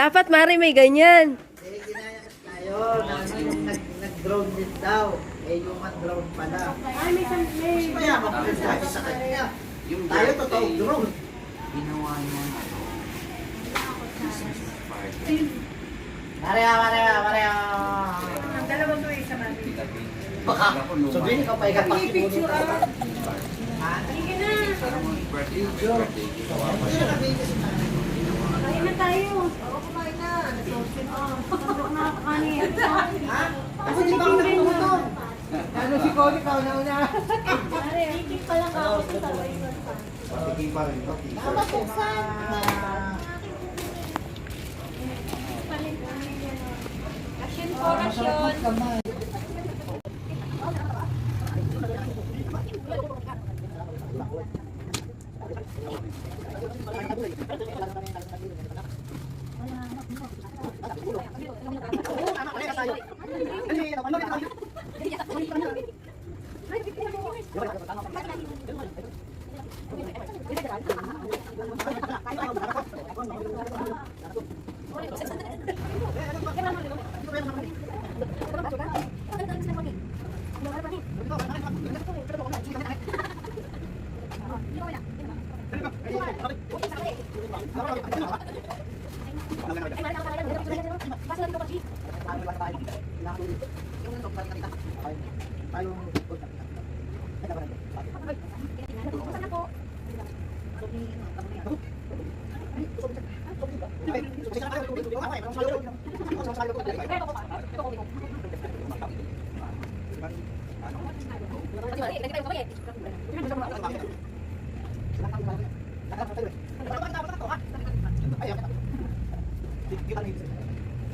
Dapat, Mari, may ganyan. Eh, ginayas tayo. Yung nag-drone din daw. Eh, yung drone pala. Ay, may... Mas mayaman pa rin tayo sa kanya. Yung Tayo totoong drone. ginawa niya Pareha. Ang dalawang to isa mami. Baka, sabihin ikaw pa ikapakit mo dito. Ha? Sige na. Video. Hindi na kami kasi Kain na tayo. Oo, kumain na. Nasosok na ako kanin. ha? Kasi di ba ako nakatulog? Ano si Cory ka una? Pare, ikik pa lang ako sa sabay ko. Patiging pa rin. Tama po sa... Rasyon po, rasyon. Lahat ngayon tinatawag.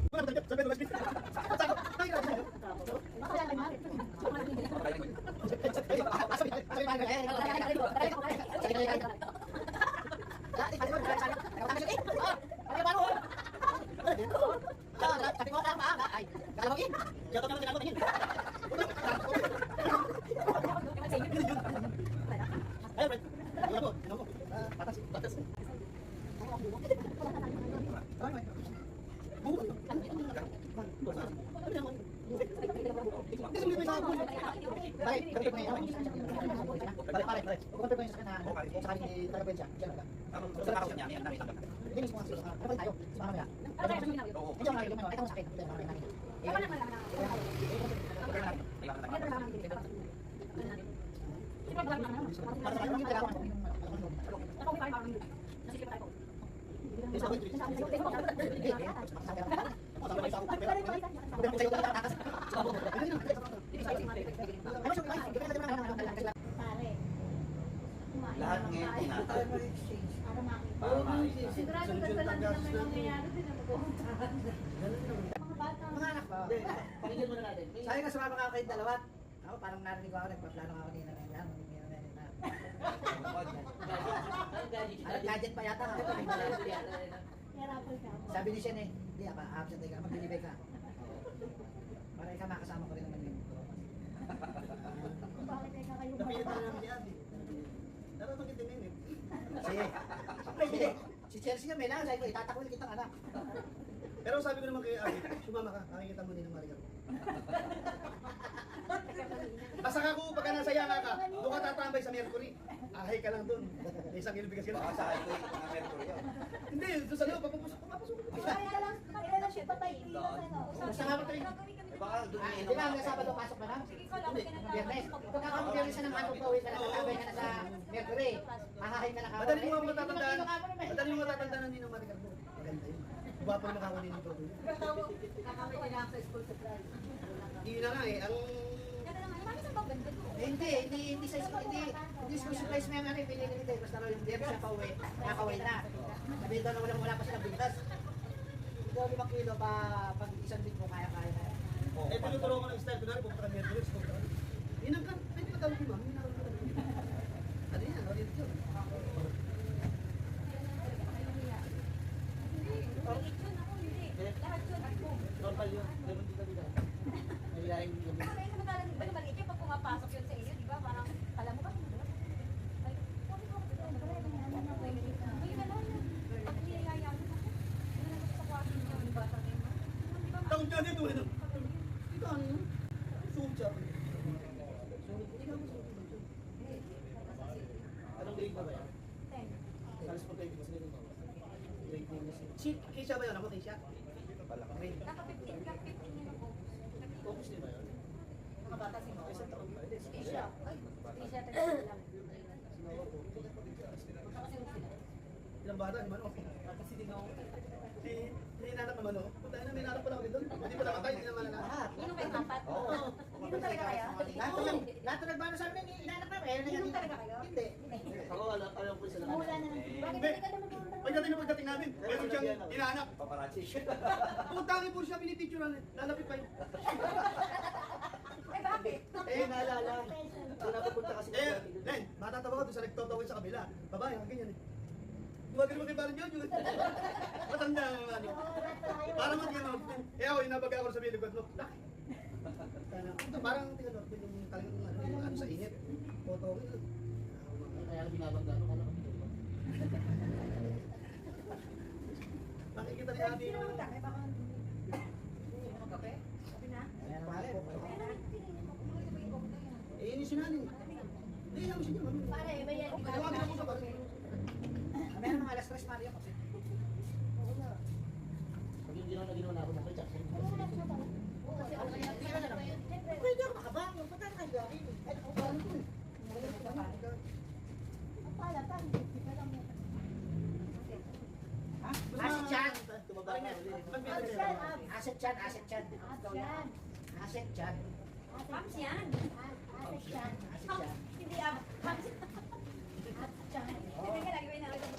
Para makita. Sigurado ka sa lang naman yung nangyayari din ang magkukuntahan. Mga anak ba? Pakinggan muna natin. Sabi nga sumama nga kayong dalawa. Ako parang narinig ko ako, nagpaplano ako kanina ng yan. Ano, gadget pa yata nga. Sabi ni Shen eh, hindi ako, absent ka, magbibigay ka. Para ikaw makasama ko rin naman yun. Bakit ay kayo Napilit na namin si Ate. Dapat magkitingin eh. Si Chelsea nga may lang, sabi ko, itatakwil kitang anak. Pero sabi ko naman kay Ate, sumama ka, nakikita mo din ng Maricar. Basta ka kung pagka nasa yanga ka, doon ka tatambay sa Mercury. Ahay ka lang doon. Isang ilibigas ka Baka lang. sa akin ko yung mga Mercury yun. Hindi, doon sa loob, papapasok. Kaya lang siya patay. Basta nga matay. Baka doon may Di ba, hanggang Sabado pasok na lang? Biyernes. Pagka kung biyernes na ng anong pauwi ka na, tatambay ka na sa Mercury. Hahahin ka na ka. Madali mo matatandaan. Madali mo matatandaan ng Ninong Maricar mo. Maganda yun. Guwapo naman ako Ninong Maricar. Hindi na nga eh, ang... Hindi school supplies mo yung ano, pili ka nito. Basta raw yung biyernes na pauwi, nakakaway na. Sabihin daw na wala pa silang bigas. Ito 5 kilo pa pag isang linggo kaya-kaya na yan. Oo, Eh, tinuturo ko ng style. Kunwari, pupunta ka Mercury, pupunta ka. Hinang ka, pwede ka tawag ma'am. Hinang ka. Ano yan? Ulit yun. Normal yun. Ganun dito dito. Naglaing yun. Kaya naman talaga, ba naman ito, pag pumapasok yun sa iyo, di ba? Parang, kala mo ba? Ay, sabi ko, ay, wala na. Pag niyayaya mo, hindi na gusto sa kwarto niyo, yung bata niyo. Di ba, Taon dyan ito. Ito ano yun? Suot siya. Anong grade ba ba yan? 10. Alas po kayo, kasi ganito. Grade name is... Si Keisha ba yun? Ako Keisha? Grade. Naka-15 ka, 15 yun ako. Focus din ba yun? Mga bata si Mama. Isang taon ba? Hindi, si Tisha. Ay, Tisha, 30 lang. Magkakasimu sila. Ilang bata? Di Manok. Kasi di ako. Si inanak naman o. Punta na, may inanak pa lang ako doon. Hindi pa nakatay, hindi naman na. Lahat. Inom kayo apat? Oo. Inom talaga kayo? Lahat na nagbano sa amin, inanak namin. Inom talaga kayo? Hindi. Ako, alam ko sila. Mula na lang. Bakit Hindi. hindi ka naman pumunta? Pagdating na pagdating namin, meron siyang inanak. Paparazzi. Putangin po siya, pinipicturean. Lalapit pa yun. Ay, bakit? Eh, naalala. Doon napupunta kasi Eh, Len, matatawa ko doon sa nagtotawin sa kabila. Babae, ang ganyan eh. Duwagin mo kay Parang Jojo. Matanda ang ano. Para mag gano'n. Eh ako, inabaga ako sa bilog at look. Laki. Ito parang tinanong din yung talagang ano sa init. Photo. Kaya binabangga ano kala ko dito. Nakikita ni Ate yung... Ay, baka... Kape? Kape na? Ayan, pare. Eh, yun yung sinali. Hindi, lang siya niya. Pare, may yan. Tawagan ako sa pare. Meron mga alas 3 Mario kasi. Pag hindi na ginawa na ako ng pechak. Kasi ako kaya. Pwede ako makabangon. Punta na kayo gawin. Ay, ako ba ito? Ha? Asset yan. Tumaba na ulit. Asset yan, asset yan. Asset yan. Pams yan. Asset yan. Hindi pams. Hindi ka lagi na ito.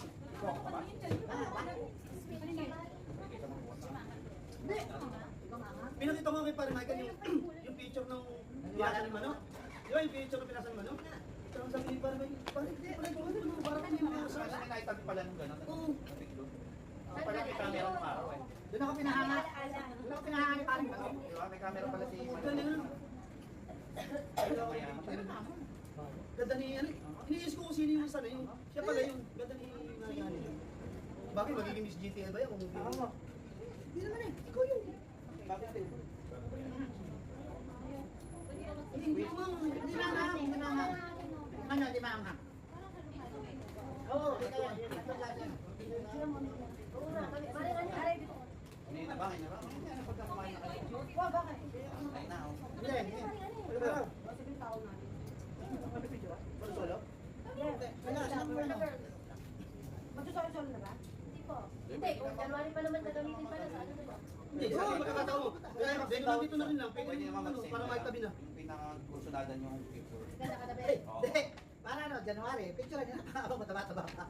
Pinakita ko kay Pare Michael yung picture ng pinasan ng manok. Di ba yung picture ng pinasan ng manok? Parang sabi ni Pare Michael, parang hindi, parang hindi mo Sa kasi nakitabi pala nung gano'n. Oo. Pala may camera ng araw eh. Doon ako pinahanga. Doon ako pinahanga ni parang manok. Diba? May camera pala si Ganun. Kaya Ganda ni ano, iniisip ko kung sino yung sana yung, siya pala yung ganda ni Mariani. Bakit magiging Miss GTL ba yan kung hindi? Hindi naman eh, ikaw yun. Bakit eh? Hindi naman, Hindi maanghang, hindi maanghang. Ano, hindi maanghang. Oo, hindi kaya. Ito lang yan. Hindi na ba? Hindi na ba? Hindi na pagkakamain na kayo. Ay na oh. Hindi, hindi. Ano ba? Ano solo? Wala, saan mo na? Magsusolo-solo na ba? Hindi po. Hindi, kung January pa naman gagamitin pala sa ano na. Hindi, sa akin magkakataon mo. Kaya dito na rin lang, pwede Pwede yung naman ano, mag-send para na maitabi na. yung pinaka-kursunadan yung picture. Ganda ka na ba? Eh, hindi. Para ano, January. Picture niya na habang mataba-taba pa.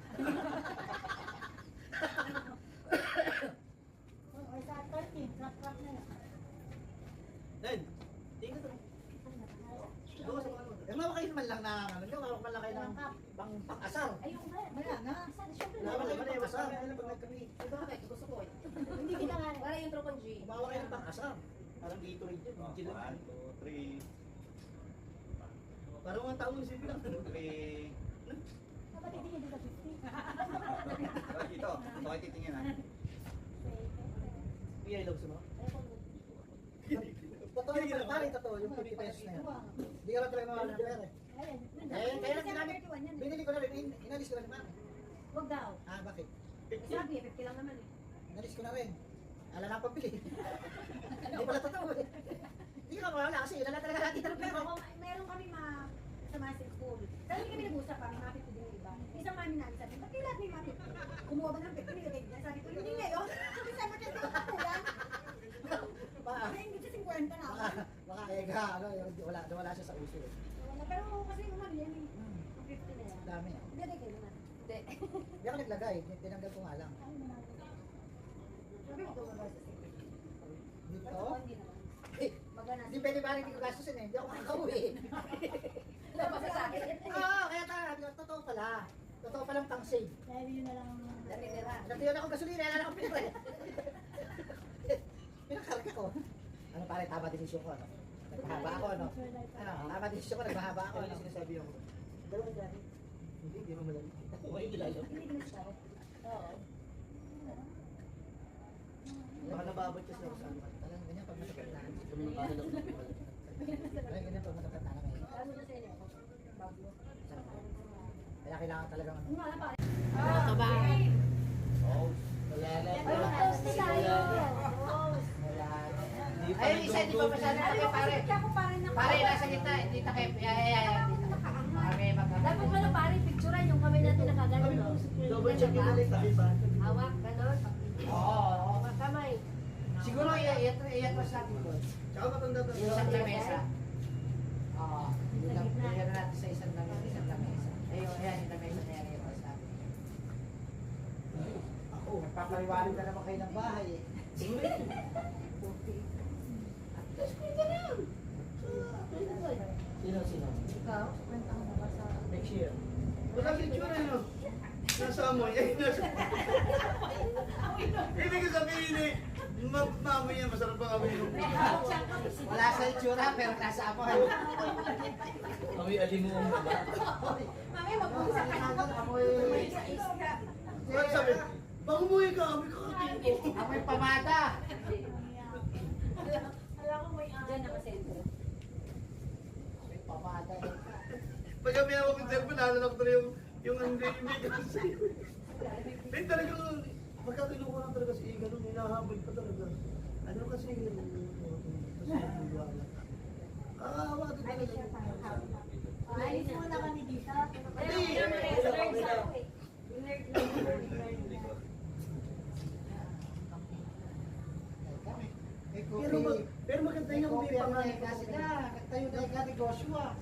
Ay, sa 13, crap na lang. Then, tingnan to. Gawa sa mga ano. Eh, mawak kayo naman lang na, ano nyo, mawak man lang kayo ng pang-asar. Ayun ba? Wala na. Siyempre Mawak kayo ng pang-asar. Pag nagkami. Ay, bakit? Gusto ko eh. Hindi kita nga. Para yung tropon G. Mawak kayo ng pang-asar. Parang dito rin yun. Oh, 1, 2, 3. Parang mga taong isip lang. 3. Kapatid din dito 50. Dito. Ito kayo titingin ha. Piyay lang sa mga. Totoo yung pare, totoo yung 50 pesos na yan. Hindi ka lang talaga mawala ng pera. Kaya lang ginamit, binili ko na rin, inalis ko na rin man. Huwag daw. Ah, bakit? Sabi, 50 lang naman eh. Inalis ko na rin. Ala na pabili. Hindi pala totoo eh. Hindi ka mawala kasi wala talaga natin ng pera. Pero meron kami sa Master School. Pero hindi kami nag-usap kami, mapit ko din yung iba. Isang mami namin sabi, ba't kayo lahat may mapit? Kumuha ba ng pit? Nilagay niya. Sabi ko, hindi ngayon. Sabi ko, ito ako yan. Ay, hindi siya 50 na ako. Baka ano, wala siya sa uso eh. Pero kasi umano yan eh. 50 na yan. Dami. Nilagay kayo naman. Hindi. Hindi ako naglagay, tinanggal ko nga lang. Sabi mo, tumabas sa secret. Dito? Totoo, hindi naman. Eh, Magana. hindi pwede ba hindi ko gastusin eh. Hindi ako makakauwi. Wala pa sa akin. Oo, kaya tayo. Totoo pala. Totoo palang pang save. Dahil yun na lang. Natitira. Natitira ako gasolina. Wala akong pinakal. Pinakarga ko. Ano pare, tama desisyon ko. Ano? Nagbahaba ako, no? Ano, tama desisyon ko, nagbahaba ako. Ano Ano? yung sinasabi ako? Dalawang dyan. Hindi, hindi mo malali. Okay, kilala. Hindi ko na-start. Oo. Baka nababot ka sa usapan. Talagang ganyan pag masakit na. Kami ng kanila. Talagang ganyan pag masakit na kami. Ano na sa inyo? Bagyo. Kaya kailangan talagang ano. Ano pa? Ano ba? Oo. Wala na. Ay, toast na tayo. Wala. Hindi pa Ay, isa, di ba masyado Ano takip, ba pare? kasi ako parang naka- Pare, nasa gitna. Hindi takip. Pare, Dapat pala pare, picturean yung kamay natin nakagano. no? Double check yung ulit. Tabi ba? Hawak, ganon. Oo. Kamay. Siguro iatras natin doon. Tsaka matanda pa. Yung isang lamesa. Oo. Bigyan natin sa isang lamesa. Ayun, yan, yung lamesa na yan. Iatras natin. Ako, nagpapaliwanag na naman kayo ng bahay eh. Sino? Ikaw, kwentang mo ba sa... Next year. Wala picture eh, no? Nasa amoy. Eh, nasa... Ibig sabihin eh, mamaya masarap ang amoy yung Wala sa itsura, pero nasa apoy. amoy alimuong na ba? Mami, mag-uusap ka. Amoy. Wala sabi, bang umuwi ka, amoy kakating ko. Amoy pamata. Alam ko may Diyan nakasentro. Amoy pamata. Pag kami hawak yung cellphone, nalalak ko na yung hindi kasi. Eh talagang, pagka kinuha lang talaga si Iga nung hinahabol pa talaga. Ano kasi yung kakawa din talaga. Alis muna kami dito. Pero maganda yung hindi pa nga. Kasi na, tayo na yung negosyo ah.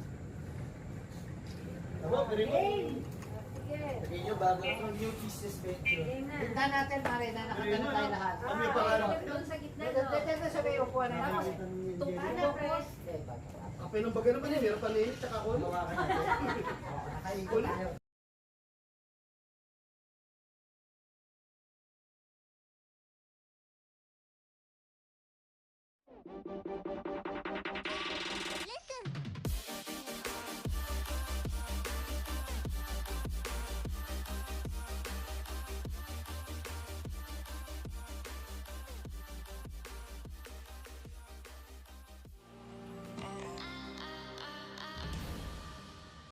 Aba, pero yun. Sige. Sabihin nyo, bago yung new business venture. Game na. Tignan natin pare na nakagano tayo lahat. Kami pa nga. Doon sa gitna, no? Dito sa may upuan na Tapos, yun. tukan na, pres. Eh, ba't? Kape ng baga naman yun, meron pa na yun, tsaka ko. Nakaikot tayo.